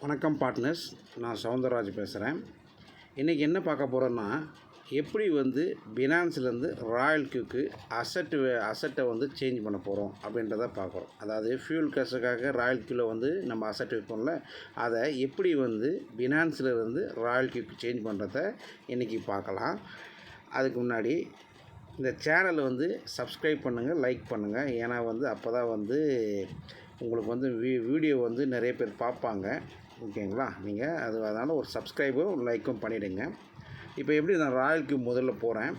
வணக்கம் பார்ட்னர்ஸ், நான் சவுந்தரராஜ் பேசுகிறேன். இன்றைக்கி என்ன பார்க்க போகிறோன்னா, எப்படி பினான்ஸ்லேருந்து ராயல் கியூக்கு அசட்டை சேஞ்ச் பண்ண போகிறோம் அப்படின்றத பார்க்குறோம். அதாவது ஃபியூல் கேஸுக்காக ராயல் கியூவில் நம்ம அசட் வைப்போம்ல, அதை எப்படி பினான்ஸ்லேருந்து ராயல் கியூக்கு சேஞ்ச் பண்ணுறத இன்றைக்கி பார்க்கலாம். அதுக்கு முன்னாடி இந்த சேனலை சப்ஸ்கிரைப் பண்ணுங்கள், லைக் பண்ணுங்கள். ஏன்னா அப்போ தான் உங்களுக்கு வீடியோ நிறைய பேர் பார்ப்பாங்க. ஓகேங்களா? நீங்கள் அதனால் ஒரு சப்ஸ்கிரைபும் ஒரு லைக்கும் பண்ணிவிடுங்க. இப்போ எப்படி நான் ராயல் கியூ முதல்ல போகிறேன்.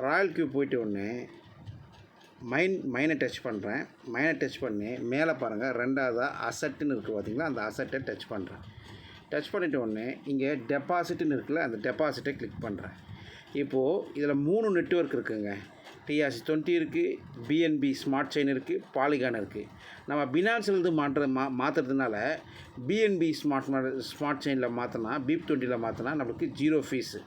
ராயல் கியூ போயிட்டு உடனே மைனை டச் பண்ணுறேன். மைனை டச் பண்ணி மேலே பாருங்கள், ரெண்டாவதாக அசட்டுன்னு இருக்குது பார்த்தீங்களா, அந்த அசட்டை டச் பண்ணுறேன். டச் பண்ணிவிட்ட உடனே இங்கே டெபாசிட்டுன்னு இருக்குல்ல, அந்த டெபாசிட்டை கிளிக் பண்ணுறேன். இப்போது இதில் 3 நெட்வொர்க் இருக்குதுங்க. TRC20 இருக்குது, BNB ஸ்மார்ட் செயின் இருக்குது, பாலிகான் இருக்குது. நம்ம பினான்ஸ்லேருந்து மாற்றுறதுனால BNB ஸ்மார்ட் செயினில் மாற்றினா, BIP20 மாற்றினா நம்மளுக்கு 0 ஃபீஸு.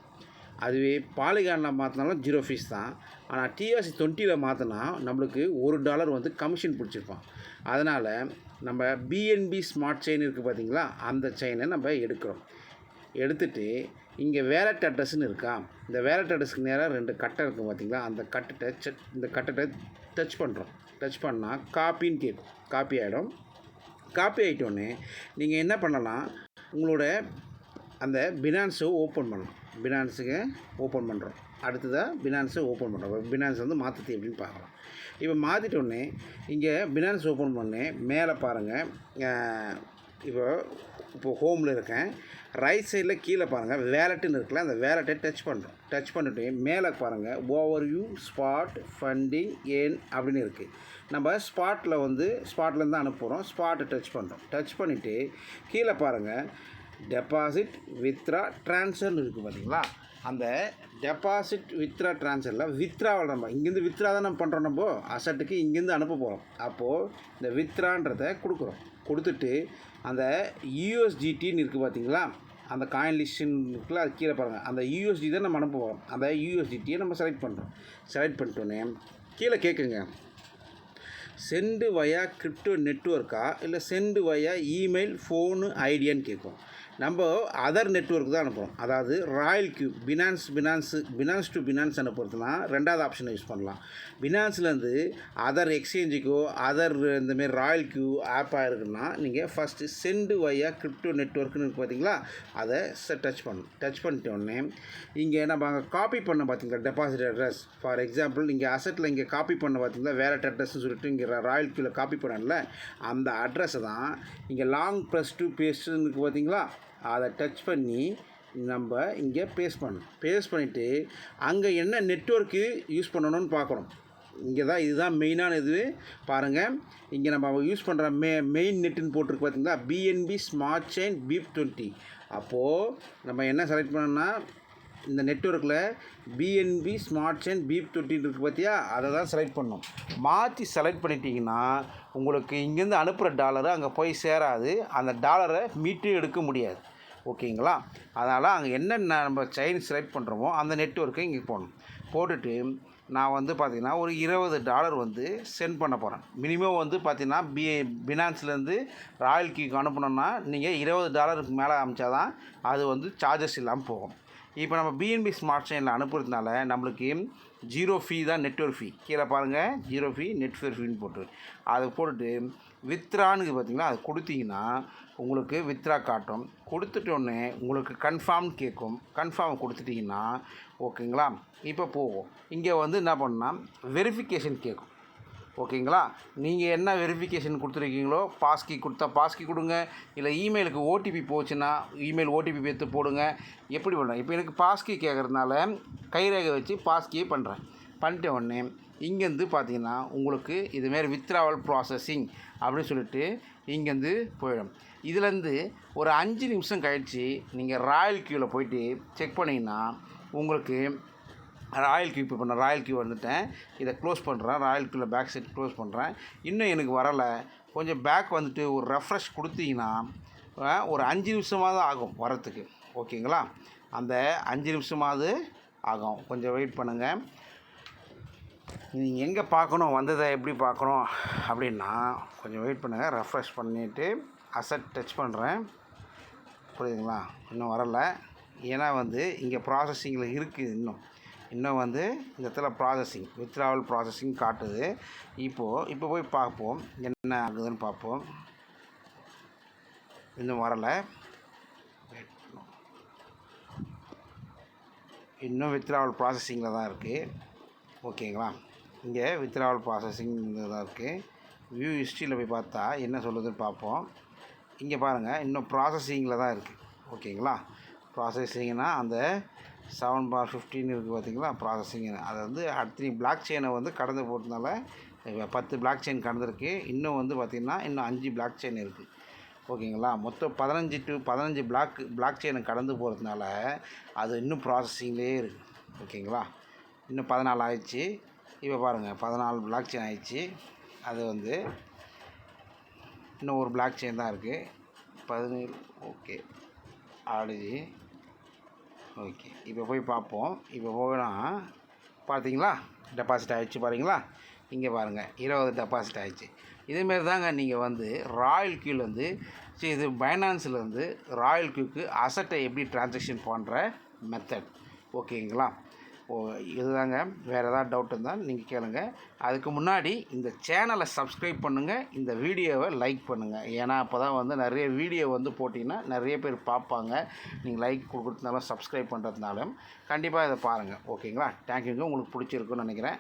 அதுவே பாலிகானில் மாற்றினாலும் 0 ஃபீஸ் தான். ஆனால் TRC20 மாற்றினா நம்மளுக்கு $1 கமிஷன் பிடிச்சிருப்பான். அதனால் நம்ம BNB ஸ்மார்ட் செயின் இருக்குது பார்த்திங்களா, அந்த செயினை நம்ம எடுத்துகிட்டு இங்கே வேலட் அட்ரஸ்ன்னு இருக்கா, இந்த வேலட் அட்ரஸ்க்கு நேராக 2 கட்டை இருக்கும் பார்த்திங்களா, அந்த இந்த கட்டை டச் பண்ணுறோம். டச் பண்ணால் காப்பின்னு கேட்கும். காப்பி ஆகிடும். காப்பி ஆகிட்டோன்னே நீங்கள் என்ன பண்ணலாம், உங்களோட அந்த பினான்ஸை ஓப்பன் பண்ணலாம். பினான்ஸுக்கு ஓப்பன் பண்ணுறோம். அடுத்ததாக பினான்ஸை ஓப்பன் பண்ணுறோம். பினான்ஸ் மாற்றுறது எப்படின்னு பார்க்கலாம். இப்போ மாற்றிட்டோன்னே இங்கே பினான்ஸ் ஓப்பன் பண்ணே மேலே பாருங்கள். இப்போ ஹோமில் இருக்கேன். ரைட் சைடில் கீழே பாருங்கள் வேலட்டுன்னு இருக்குல்ல, அந்த வேலட்டை டச் பண்ணுறோம். டச் பண்ணிவிட்டு மேலே பாருங்கள் ஓவர்வியூ ஸ்பாட் ஃபண்டிங் ஏன் அப்படின்னு இருக்குது. நம்ம ஸ்பாட்லேருந்து தான் அனுப்புகிறோம். ஸ்பாட்டை டச் பண்ணுறோம். டச் பண்ணிவிட்டு கீழே பாருங்கள் டெபாசிட் வித்ரா ட்ரான்ஸ்ஃபர்னு இருக்குது பார்த்தீங்களா, அந்த டெபாசிட் வித்ரா ட்ரான்ஸ்ஃபரில் வித்ராவில் நம்ம இங்கேருந்து வித்ரா தான் நம்ம பண்ணுறோம். நம்ம அசட்டுக்கு இங்கேருந்து அனுப்ப போகிறோம். அப்போது இந்த வித்ரான்றதை கொடுக்குறோம். கொடுத்துட்டு அந்த USDTன்னு இருக்குது பார்த்தீங்களா, அந்த காயின் லிஸ்ட்டுன்னு இருக்குல்ல, அது கீழே பாருங்கள், அந்த USD தான் நம்ம அனுப்ப போகிறோம். அந்த USDTயை நம்ம செலக்ட் பண்ணுறோம். செலக்ட் பண்ணிட்டோன்னே கீழே கேட்குங்க, சென்டு வயா கிரிப்டோ நெட்வொர்க்கா இல்லை சென்டு வயா இமெயில் ஃபோனு ஐடியான்னு கேட்கும். நம்ம அதர் நெட்வொர்க் தான் அனுப்புகிறோம். அதாவது Royal Q Binance to Binance அனுப்புறதுனா 2வது ஆப்ஷனை யூஸ் பண்ணலாம். பினான்ஸ்லேருந்து அதர் எக்ஸ்சேஞ்சுக்கோ அதர் இந்தமாரி ராயல் கியூ ஆப்பாக இருக்குன்னா நீங்கள் ஃபஸ்ட்டு சென்டு வயா கிரிப்டோ நெட்வொர்க்குன்னு இருக்குது பார்த்தீங்களா, அதை டச் பண்ணணும். டச் பண்ணிட்டோடனே இங்கே நம்ம அங்கே காப்பி பண்ண பார்த்தீங்களா டெபாசிட் அட்ரஸ். ஃபார் எக்ஸாம்பிள் இங்கே அசட்டில் இங்கே காப்பி பண்ண பார்த்தீங்களா வேலட் அட்ரஸ்ன்னு சொல்லிட்டு இங்கே ராயல் கியூவில் காப்பி பண்ணல, அந்த அட்ரஸை தான் இங்கே லாங் ப்ரெஸ் டு பேஸ்ட்டுன்னு இருக்குது பார்த்தீங்களா, அதை டச் பண்ணி நம்ம இங்கே பேஸ்ட் பண்ணணும். பேஸ்ட் பண்ணிவிட்டு அங்கே என்ன நெட்வொர்க்கு யூஸ் பண்ணணும்னு பார்க்குறோம். இங்கே தான் இதுதான் மெயினான இது பாருங்கள். இங்கே நம்ம யூஸ் பண்ணுற மெயின் நெட்டுன்னு போட்டிருக்கு பார்த்தீங்களா, BNB ஸ்மார்ட் செயின் BIP20. அப்போது நம்ம என்ன செலக்ட் பண்ணோம்னா இந்த நெட்வொர்க்கில் BNB ஸ்மார்ட் செயின் BIP20 இருக்குது பார்த்தியா, அதை தான் செலக்ட் பண்ணணும். மாற்றி செலக்ட் பண்ணிட்டீங்கன்னா உங்களுக்கு இங்கேருந்து அனுப்புகிற டாலரு அங்கே போய் சேராது. அந்த டாலரை மீட்டு எடுக்க முடியாது. ஓகேங்களா? அதனால் அங்கே என்னென்ன நம்ம செயின் செலக்ட் பண்ணுறோமோ அந்த நெட்வொர்க்கை இங்கே போடணும். போட்டுட்டு நான் பார்த்திங்கன்னா ஒரு $20 சென்ட் பண்ண போகிறேன். மினிமம் பார்த்திங்கன்னா பினான்ஸ்லேருந்து ராயல் கியூக்கு அனுப்பணுன்னா நீங்கள் $20 மேலே அனுப்பிச்சா தான் அது சார்ஜஸ் இல்லாமல் போகும். இப்போ நம்ம BNB ஸ்மார்ட் செயினில் அனுப்புறதுனால நம்மளுக்கு 0 ஃபீ தான் நெட்வொர்க் ஃபீ. கீழே பாருங்கள் 0 ஃபீ நெட்வொர்க் ஃபீன்னு போட்டு அதை போட்டுட்டு வித்ரான்னு பார்த்தீங்கன்னா அது கொடுத்தீங்கன்னா உங்களுக்கு வித்ரா காட்டும். கொடுத்துட்டோன்னே உங்களுக்கு கன்ஃபார்ம் கேட்கும். கன்ஃபார்ம் கொடுத்துட்டிங்கன்னா ஓகேங்களா. இப்போ போகும். இங்கே என்ன பண்ணால் வெரிஃபிகேஷன் கேட்கும். ஓகேங்களா? நீங்கள் என்ன வெரிஃபிகேஷன் கொடுத்துருக்கீங்களோ பாஸ்கி கொடுத்தா பாஸ்கி கொடுங்க, இல்லை இமெயிலுக்கு OTP போச்சுன்னா இமெயில் OTP எடுத்து போடுங்க. எப்படி பண்ணுறேன், இப்போ எனக்கு பாஸ்கி கேட்குறதுனால கைரேகை வச்சு பாஸ்கியே பண்ணுறேன். பண்ணிட்ட உடனே இங்கேருந்து பார்த்தீங்கன்னா உங்களுக்கு இதுமாரி வித்ராவல் ப்ராசஸிங் அப்படின்னு சொல்லிட்டு இங்கேருந்து போயிடும். இதுலேருந்து ஒரு 5 நிமிஷம் கழித்து நீங்கள் ராயல் கியூவில் போயிட்டு செக் பண்ணிங்கன்னா உங்களுக்கு ராயல் கியூ இப்போ நான் ராயல் கியூ வந்துட்டேன். இதை க்ளோஸ் பண்ணுறேன். ராயல் கியூவில் பேக் சைட் க்ளோஸ் பண்ணுறேன். இன்னும் எனக்கு வரலை. கொஞ்சம் பேக் ஒரு ரெஃப்ரெஷ் கொடுத்தீங்கன்னா ஒரு 5 நிமிஷமாவது ஆகும் வரத்துக்கு. ஓகேங்களா? அந்த 5 நிமிஷமாவது ஆகும். கொஞ்சம் வெயிட் பண்ணுங்கள். நீங்கள் எங்கே பார்க்கணும் வந்ததை எப்படி பார்க்கணும் அப்படின்னா கொஞ்சம் வெயிட் பண்ணுங்கள். ரெஃப்ரெஷ் பண்ணிவிட்டு அசெட் டச் பண்ணுறேன். புரியுதுங்களா? இன்னும் வரலை. ஏன்னா இங்கே ப்ராசஸிங்கில் இருக்குது. இன்னும் இந்த இடத்துல ப்ராசஸிங் வித்ட்ராவல் ப்ராசஸிங் காட்டுது. இப்போ போய் பார்ப்போம் என்ன ஆகுதுன்னு பார்ப்போம். இன்னும் வரலை. இன்னும் வித்ட்ராவல் ப்ராசஸிங்கில் தான் இருக்குது. ஓகேங்களா? இங்கே வித்ட்ராவல் ப்ராசஸிங் தான் இருக்குது. வியூ ஹிஸ்ட்ரியில் போய் பார்த்தா என்ன சொல்லுதுன்னு பார்ப்போம். இங்கே பாருங்கள், இன்னும் ப்ராசஸிங்கில் தான் இருக்குது. ஓகேங்களா? ப்ராசஸிங்னா அந்த 7/15 இருக்குது பார்த்தீங்களா, ப்ராசஸிங். அது அடுத்த பிளாக் செயினை கடந்து போட்டதுனால 10 பிளாக் செயின் கடந்திருக்கு. இன்னும் பார்த்திங்கன்னா இன்னும் 5 பிளாக் செயின் இருக்குது. ஓகேங்களா? மொத்தம் 15 பிளாக் செயினை கடந்து போகிறதுனால அது இன்னும் ப்ராசஸிங்லேயே இருக்குது. ஓகேங்களா? இன்னும் 14 ஆயிடுச்சு. இப்போ பாருங்கள், 14 பிளாக் செயின் ஆயிடுச்சு. அது இன்னும் ஒரு பிளாக் செயின் தான் இருக்குது. 17. ஓகே, ஆடுச்சு. ஓகே, இப்போ போய் பார்ப்போம். இப்போ போனால் பார்த்தீங்களா, டெபாசிட் ஆகிடுச்சு. பாருங்களா, இங்கே பாருங்கள் 20 டெபாசிட் ஆகிடுச்சு. இதேமாரி தாங்க நீங்கள் ராயல் கியூலேருந்து இது பைனான்ஸ்லேருந்து ராயல் கியூக்கு அசட்டை எப்படி ட்ரான்சாக்ஷன் பண்ணுற மெத்தட். ஓகேங்களா? இதுதாங்க. வேறு ஏதாவது டவுட் இருந்தால் நீங்கள் கேளுங்க. அதுக்கு முன்னாடி இந்த சேனலை சப்ஸ்கிரைப் பண்ணுங்கள், இந்த வீடியோவை லைக் பண்ணுங்கள். ஏன்னா அப்போ தான் நிறைய வீடியோ போட்டிங்கன்னா நிறைய பேர் பார்ப்பாங்க. நீங்கள் லைக் கொடுக்குறதுனால சப்ஸ்கிரைப் பண்ணுறதுனாலும் கண்டிப்பாக இதை பாருங்கள். ஓகேங்களா? தேங்க்யூங்க. உங்களுக்கு பிடிச்சிருக்குன்னு நினைக்கிறேன்.